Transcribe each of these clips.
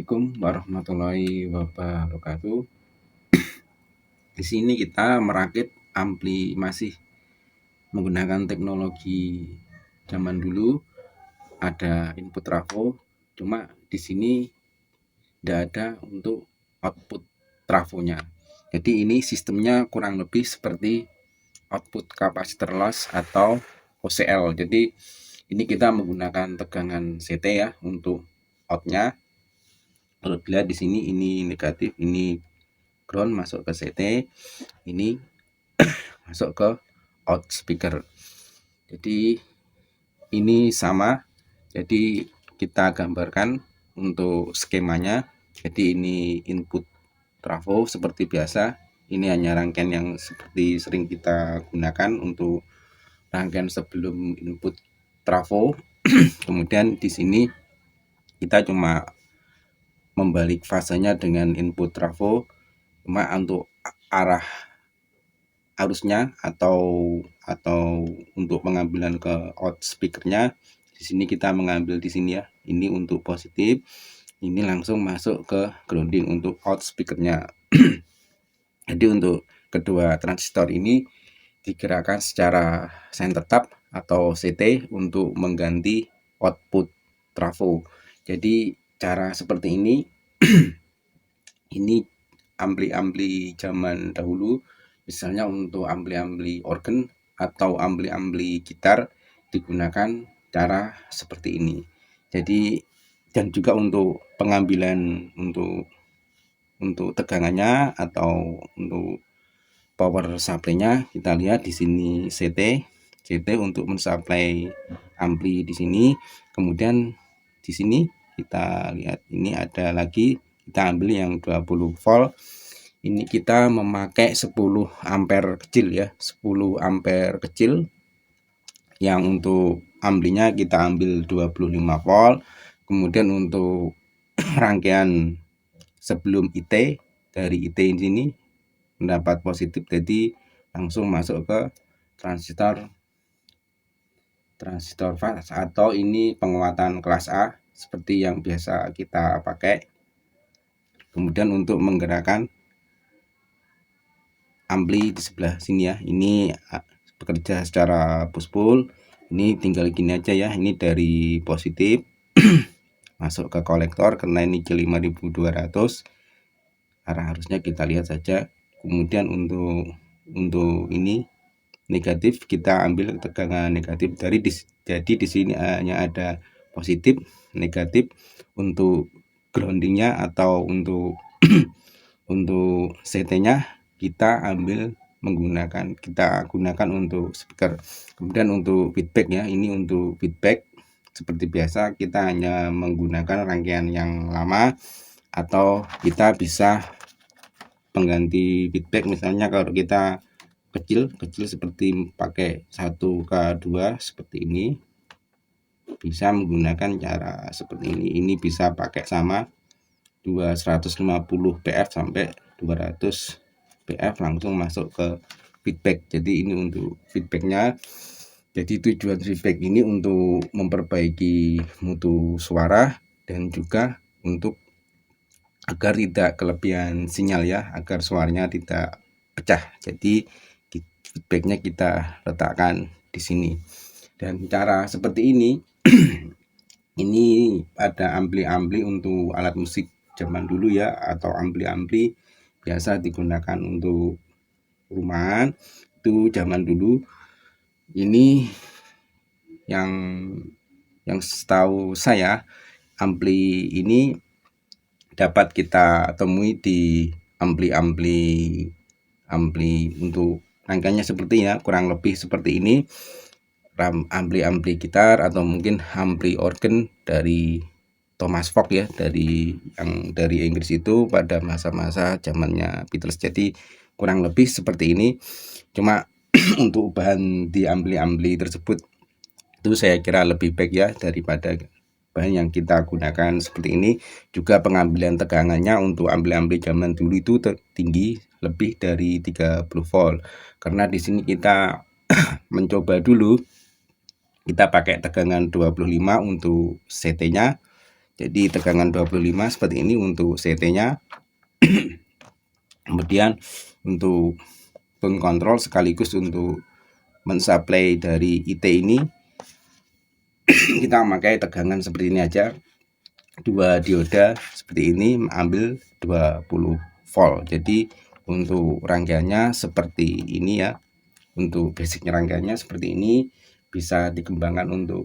Assalamualaikum warahmatullahi wabarakatuh. Di sini kita merakit ampli masih menggunakan teknologi zaman dulu, ada input trafo, cuma di sini tidak ada untuk output trafonya. Jadi ini sistemnya kurang lebih seperti output capacitor loss atau OCL. Jadi ini kita menggunakan tegangan CT ya untuk outnya. Apabila di sini ini negatif, ini ground masuk ke CT, ini masuk ke out speaker. Jadi ini sama. Jadi kita gambarkan untuk skemanya. Jadi ini input trafo seperti biasa. Ini hanya rangkaian yang seperti sering kita gunakan untuk rangkaian sebelum input trafo. Kemudian di sini kita cuma membalik fasenya dengan input trafo, cuma untuk arah arusnya atau untuk pengambilan ke out speakernya di sini kita mengambil di sini ya. Ini untuk positif, ini langsung masuk ke grounding untuk out speakernya. Jadi untuk kedua transistor ini digerakkan secara sen tetap atau CT untuk mengganti output trafo. Jadi cara seperti ini ini ampli-ampli zaman dahulu, misalnya untuk ampli-ampli organ atau ampli-ampli gitar digunakan cara seperti ini. Jadi dan juga untuk pengambilan untuk tegangannya atau untuk power supply-nya kita lihat di sini CT untuk mensuplai ampli di sini. Kemudian di sini kita lihat ini ada lagi, kita ambil yang 20 volt. Ini kita memakai 10 ampere kecil ya, 10 ampere kecil. Yang untuk amplinya kita ambil 25 volt. Kemudian untuk rangkaian sebelum IT, dari IT ini mendapat positif, jadi langsung masuk ke transistor fast atau ini penguatan kelas A seperti yang biasa kita pakai. Kemudian untuk menggerakkan ampli di sebelah sini ya, ini bekerja secara push pull. Ini tinggal gini aja ya, ini dari positif masuk ke kolektor karena ini J5200, arah harusnya kita lihat saja. Kemudian untuk ini negatif, kita ambil tegangan negatif dari jadi di sini hanya ada positif negatif. Untuk groundingnya atau untuk untuk CT-nya kita gunakan untuk speaker. Kemudian untuk feedback ya, ini untuk feedback seperti biasa kita hanya menggunakan rangkaian yang lama atau kita bisa pengganti feedback. Misalnya kalau kita kecil seperti pakai 1K2 seperti ini, bisa menggunakan cara seperti ini. Ini bisa pakai sama 250 PF sampai 200 PF langsung masuk ke feedback. Jadi ini untuk feedbacknya. Jadi tujuan feedback ini untuk memperbaiki mutu suara dan juga untuk agar tidak kelebihan sinyal ya, agar suaranya tidak pecah. Jadi feedbacknya kita letakkan di sini. Dan cara seperti ini ini ada ampli-ampli untuk alat musik zaman dulu ya, atau ampli-ampli biasa digunakan untuk rumahan itu zaman dulu. Ini yang setahu saya ampli ini dapat kita temui di ampli untuk rangkaiannya seperti ya, kurang lebih seperti ini. Ampli gitar atau mungkin ampli organ dari Thomas Vogt ya, dari Inggris itu pada masa-masa zamannya Beatles. Jadi kurang lebih seperti ini. Cuma untuk bahan di ampli tersebut itu saya kira lebih baik ya daripada bahan yang kita gunakan seperti ini. Juga pengambilan tegangannya untuk ampli zaman dulu itu tinggi, lebih dari 30 volt. Karena di sini kita mencoba dulu, kita pakai tegangan 25 untuk CT-nya. Jadi tegangan 25 seperti ini untuk CT-nya. Kemudian untuk tone control sekaligus untuk mensuplai dari IT ini kita memakai tegangan seperti ini aja. Dua dioda seperti ini ambil 20 volt. Jadi untuk rangkaiannya seperti ini ya. Untuk basicnya rangkaiannya seperti ini, bisa dikembangkan untuk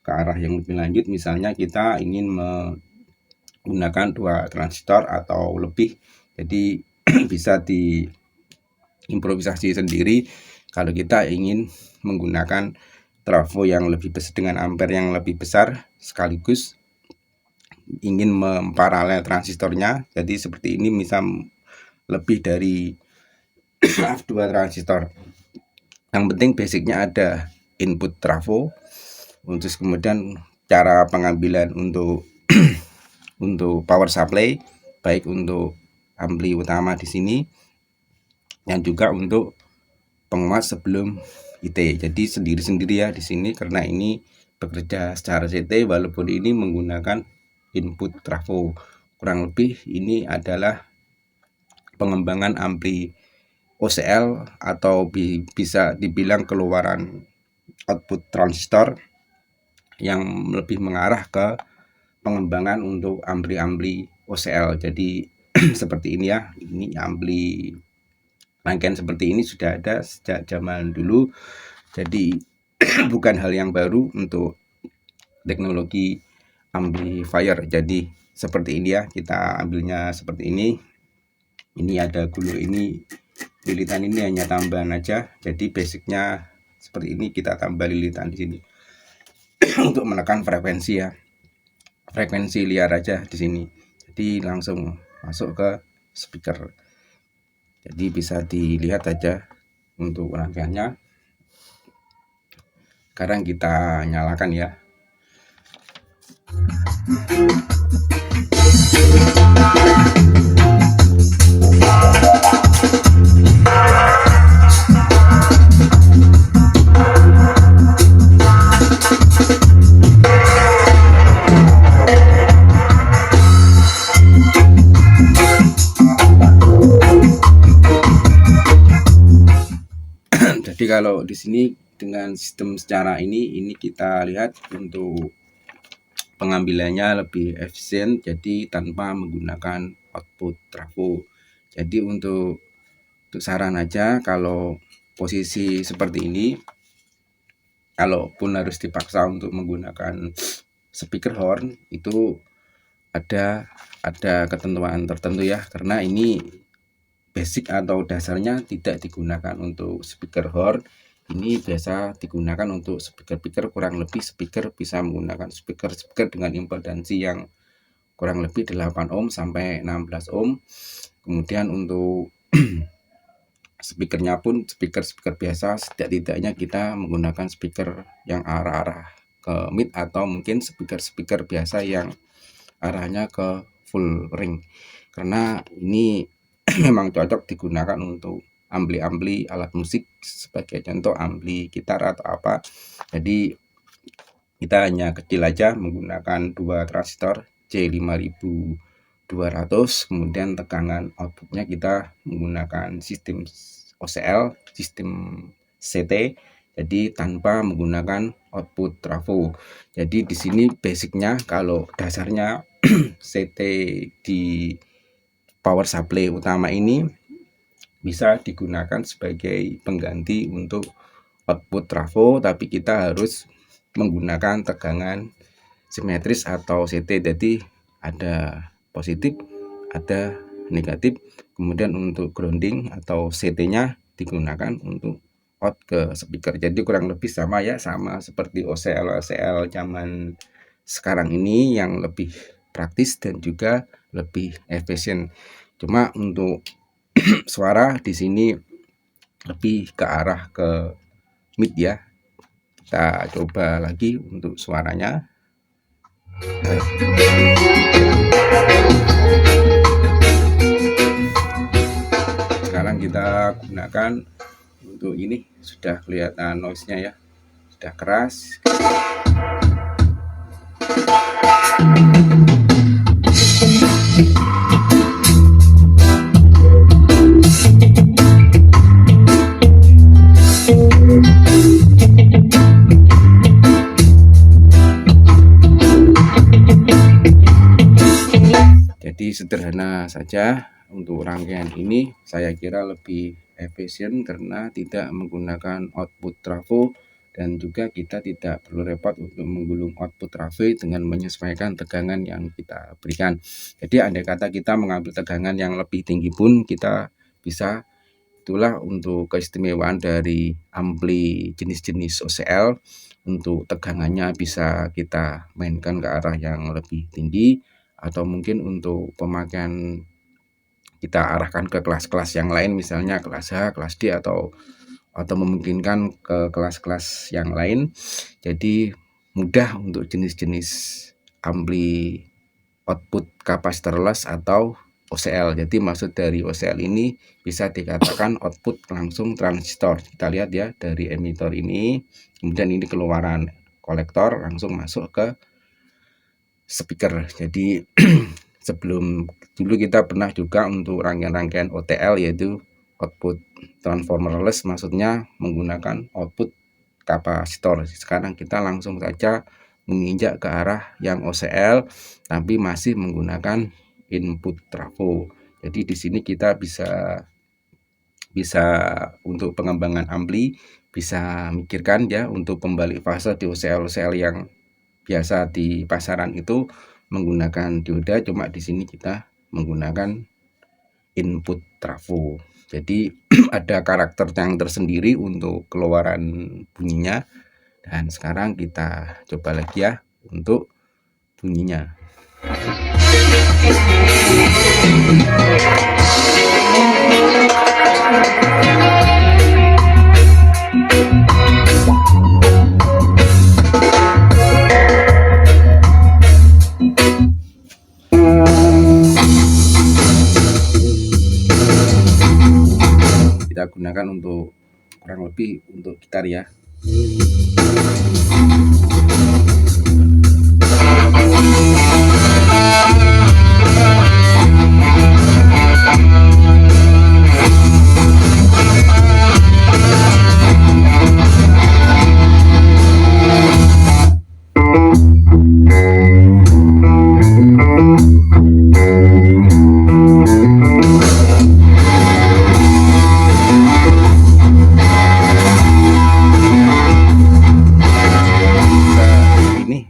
ke arah yang lebih lanjut. Misalnya kita ingin menggunakan 2 transistor atau lebih, jadi bisa diimprovisasi sendiri kalau kita ingin menggunakan trafo yang lebih besar dengan ampere yang lebih besar, sekaligus ingin memparalel transistornya. Jadi seperti ini bisa lebih dari 2 transistor. Yang penting basicnya ada input trafo. Untuk kemudian cara pengambilan untuk untuk power supply, baik untuk ampli utama di sini yang juga untuk penguat sebelum IT. Jadi sendiri-sendiri ya di sini, karena ini bekerja secara CT walaupun ini menggunakan input trafo. Kurang lebih ini adalah pengembangan ampli OCL atau bisa dibilang keluaran output transistor yang lebih mengarah ke pengembangan untuk ampli-ampli OCL. Jadi seperti ini ya, ini ampli rangkaian seperti ini sudah ada sejak zaman dulu. Jadi bukan hal yang baru untuk teknologi amplifier. Jadi seperti ini ya, kita ambilnya seperti ini. Ini ada gulu ini, lilitan ini hanya tambahan aja. Jadi basicnya seperti ini, kita tambah lilitan di sini untuk menekan frekuensi ya. Frekuensi liar aja di sini. Jadi langsung masuk ke speaker. Jadi bisa dilihat aja untuk rangkaiannya. Sekarang kita nyalakan ya. Jadi kalau di sini dengan sistem secara ini kita lihat untuk pengambilannya lebih efisien, jadi tanpa menggunakan output trafo. Jadi untuk saran aja, kalau posisi seperti ini, kalaupun harus dipaksa untuk menggunakan speaker horn, itu ada ketentuan tertentu ya, karena ini basic atau dasarnya tidak digunakan untuk speaker horn. Ini biasa digunakan untuk speaker kurang lebih speaker bisa menggunakan speaker dengan impedansi yang kurang lebih 8 ohm sampai 16 ohm. Kemudian untuk speakernya pun speaker biasa, setidak-tidaknya kita menggunakan speaker yang arah-arah ke mid, atau mungkin speaker biasa yang arahnya ke full ring, karena ini memang cocok digunakan untuk ampli alat musik, sebagai contoh ampli gitar atau apa. Jadi kita hanya kecil aja menggunakan 2 transistor C5200, kemudian tegangan outputnya kita menggunakan sistem OCL, sistem CT, jadi tanpa menggunakan output trafo. Jadi di sini basicnya, kalau dasarnya CT di power supply utama ini bisa digunakan sebagai pengganti untuk output trafo, tapi kita harus menggunakan tegangan simetris atau CT. Jadi ada positif, ada negatif. Kemudian untuk grounding atau CT-nya digunakan untuk out ke speaker. Jadi kurang lebih sama ya, sama seperti OCL zaman sekarang ini, yang lebih praktis dan juga lebih efisien. Cuma untuk suara di sini lebih ke arah ke mid ya. Kita coba lagi untuk suaranya. Sekarang kita gunakan untuk ini, sudah kelihatan noise-nya ya, sudah keras. sederhana saja untuk rangkaian ini, saya kira lebih efisien karena tidak menggunakan output trafo dan juga kita tidak perlu repot untuk menggulung output trafo dengan menyesuaikan tegangan yang kita berikan. Jadi andai kata kita mengambil tegangan yang lebih tinggi pun kita bisa. Itulah untuk keistimewaan dari ampli jenis-jenis OCL. Untuk tegangannya bisa kita mainkan ke arah yang lebih tinggi, atau mungkin untuk pemakaian kita arahkan ke kelas-kelas yang lain, misalnya kelas H, kelas D, atau memungkinkan ke kelas-kelas yang lain. Jadi mudah untuk jenis-jenis ampli output capacitorless atau OCL. Jadi maksud dari OCL ini bisa dikatakan output langsung transistor. Kita lihat ya, dari emitor ini, kemudian ini keluaran kolektor langsung masuk ke speaker. Jadi sebelum dulu kita pernah juga untuk rangkaian-rangkaian OTL, yaitu output transformerless, maksudnya menggunakan output kapasitor. Sekarang kita langsung saja menginjak ke arah yang OCL tapi masih menggunakan input trafo. Jadi di sini kita bisa untuk pengembangan ampli bisa mikirkan ya, untuk pembalik fase di OCL yang biasa di pasaran itu menggunakan dioda, cuma di sini kita menggunakan input trafo. Jadi ada karakter yang tersendiri untuk keluaran bunyinya. Dan sekarang kita coba lagi ya untuk bunyinya. Kita gunakan untuk kurang lebih untuk gitar ya.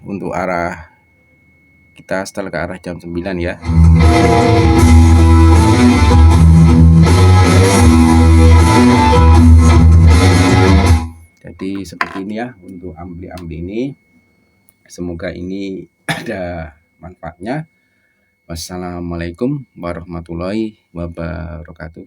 Untuk arah kita setel ke arah jam 9 ya. Jadi seperti ini ya untuk ampli-ampli ini. Semoga ini ada manfaatnya. Wassalamualaikum warahmatullahi wabarakatuh.